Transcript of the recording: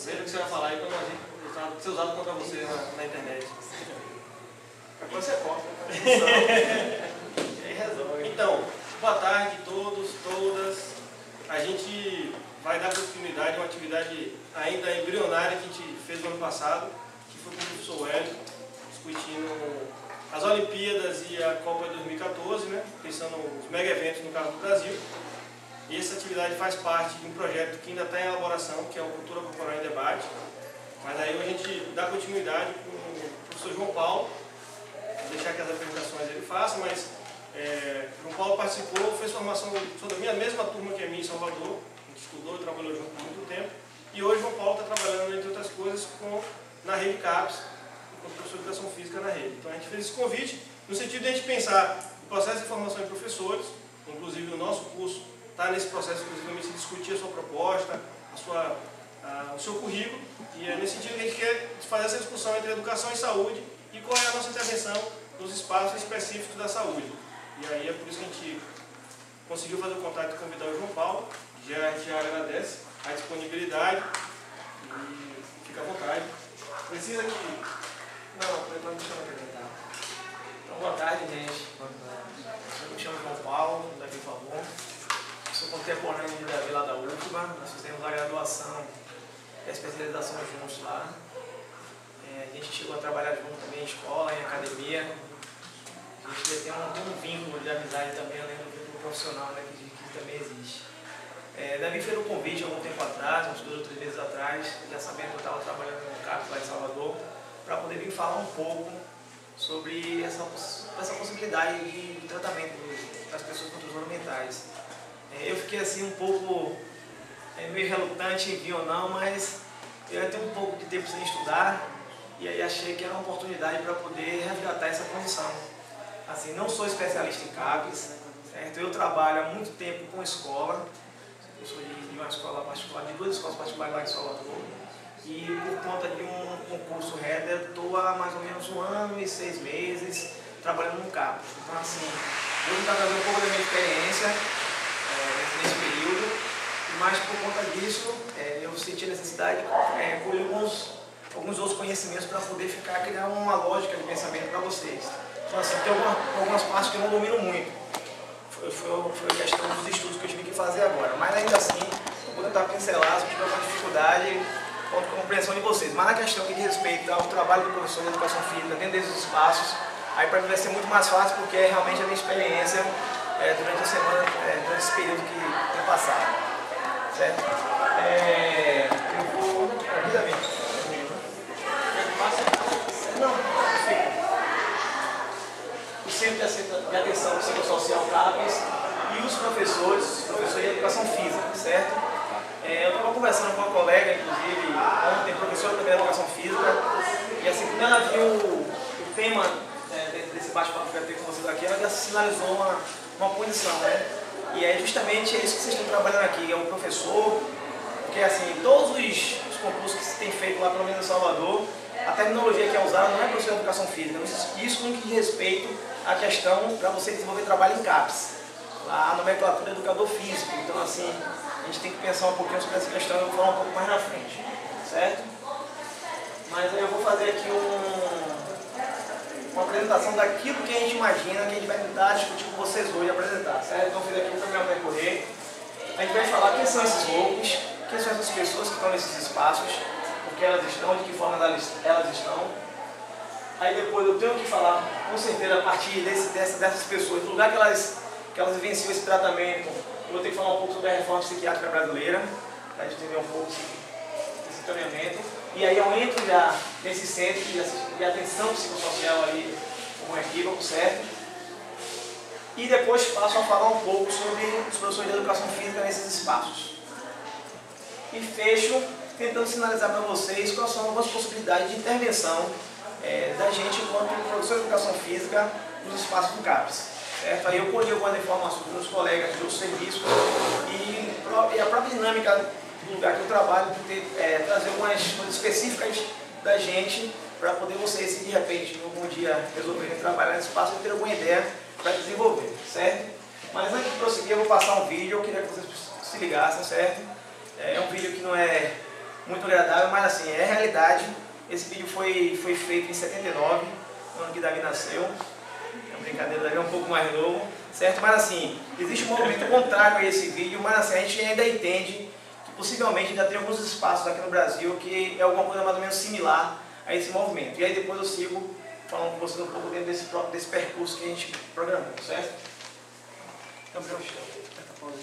Veja o que você vai falar aí para não ser usado contra você na internet. Agora você conta. Aí resolve. Então, boa tarde a todos, todas. A gente vai dar continuidade a uma atividade ainda embrionária que a gente fez no ano passado, que foi com o professor Hélio, discutindo as Olimpíadas e a Copa de 2014, né? Pensando nos mega eventos no caso do Brasil. E essa atividade faz parte de um projeto que ainda está em elaboração, que é o Cultura Corporal em Debate. Mas aí a gente dá continuidade com o professor João Paulo, vou deixar que as apresentações ele faça, mas João Paulo participou, fez formação sobre a mesma turma que a minha em Salvador, a gente estudou e trabalhou junto por muito tempo. E hoje João Paulo está trabalhando, entre outras coisas, na rede CAPES, como professor de Educação Física na rede. Então a gente fez esse convite no sentido de a gente pensar o processo de formação em professores, inclusive o nosso curso está nesse processo, inclusive, de discutir a sua proposta, o seu currículo, e é nesse sentido que a gente quer fazer essa discussão entre educação e saúde e qual é a nossa intervenção nos espaços específicos da saúde. E aí é por isso que a gente conseguiu fazer o contato e convidar o João Paulo, a gente já agradece a disponibilidade e fica à vontade. Precisa que... Não, por enquanto não chama apresentar. Então, boa tarde, gente. Eu me chamo João Paulo, daqui por favor. Sou contemporâneo de Davi lá da UFBA. Nós fizemos a graduação e a especialização juntos lá. A gente chegou a trabalhar junto também em escola, em academia. A gente tem um vínculo de amizade também, além do vínculo profissional, né, que também existe. Davi fez um convite há algum tempo atrás, uns 2 ou 3 meses atrás, já sabendo que eu estava trabalhando no CAPES lá em Salvador, para poder vir falar um pouco sobre essa possibilidade de tratamento das pessoas com transtornos mentais. Eu fiquei assim um pouco meio relutante em vir ou não, mas eu ia ter um pouco de tempo sem estudar e aí achei que era uma oportunidade para poder resgatar essa condição. Assim, não sou especialista em CAPES, certo? Eu trabalho há muito tempo com escola, eu sou de uma escola particular, de 2 escolas particulares lá em Salvador, e por conta de um concurso Header, estou há mais ou menos 1 ano e 6 meses trabalhando no CAPES. Então, assim, vou tentar trazer um pouco da minha experiência nesse período, mas por conta disso eu senti a necessidade de colher alguns outros conhecimentos para poder criar uma lógica de pensamento para vocês. Então, assim, tem algumas partes que eu não domino muito. Foi questão dos estudos que eu tive que fazer agora, mas ainda assim eu vou tentar pincelar se tiver alguma dificuldade com a compreensão de vocês. Mas na questão que diz respeito ao trabalho do professor de educação física dentro desses espaços, aí para mim vai ser muito mais fácil porque é realmente a minha experiência durante a semana, durante esse período que tem passado. Certo? Eu vou... rapidamente. Não, perfeito. O Centro de Atenção Psicossocial CAPES e os professores de Educação Física, certo? Eu estava conversando com uma colega, inclusive, ontem, professora de Educação Física, e assim, quando ela viu o tema desse bate-papo que eu tenho com vocês aqui, ela já sinalizou uma posição, né? E é justamente isso que vocês estão trabalhando aqui, é o professor, porque assim, todos os concursos que se tem feito lá, pelo menos em Salvador, a terminologia que é usada não é professor de Educação Física, isso não diz respeito à questão para você desenvolver trabalho em CAPES. Lá a nomenclatura é educador físico, então assim, a gente tem que pensar um pouquinho sobre essa questão, eu vou falar um pouco mais na frente, certo? Mas aí eu vou fazer aqui uma apresentação daquilo que a gente imagina, que a gente vai tentar discutir com vocês hoje, apresentar, certo? Então eu fiz aqui um caminhão para correr, a gente vai falar quem são esses loucos, quem são essas pessoas que estão nesses espaços, porque elas estão, de que forma elas estão. Aí depois eu tenho que falar, com certeza, a partir dessas pessoas, do lugar que elas vivenciam esse tratamento, eu vou ter que falar um pouco sobre a reforma psiquiátrica brasileira, para a gente entender um pouco desse caminhamento. E aí eu entro já nesse centro de atenção psicossocial ali, como equívoco, certo? E depois passo a falar um pouco sobre os professores de educação física nesses espaços. E fecho tentando sinalizar para vocês quais são algumas possibilidades de intervenção da gente enquanto professor de educação física nos espaços do CAPES. Certo? Aí eu colhi algumas informações dos meus colegas de outros serviços e a própria dinâmica do lugar que eu trabalho, trazer algumas coisas específicas da gente para poder vocês, se de repente, algum dia resolverem trabalhar nesse espaço, ter alguma ideia para desenvolver, certo? Mas antes de prosseguir, eu vou passar um vídeo, eu queria que vocês se ligassem, certo? É um vídeo que não é muito agradável, mas assim, é realidade. Esse vídeo foi feito em 79, no ano que Davi nasceu. É uma brincadeira, Davi é um pouco mais novo, certo? Mas assim, existe um movimento contrário a esse vídeo, mas assim, a gente ainda entende que possivelmente ainda tem alguns espaços aqui no Brasil que é alguma coisa mais ou menos similar a esse movimento. E aí depois eu sigo falando com vocês um pouco dentro desse percurso que a gente programou, certo? Então, aperta a pausa.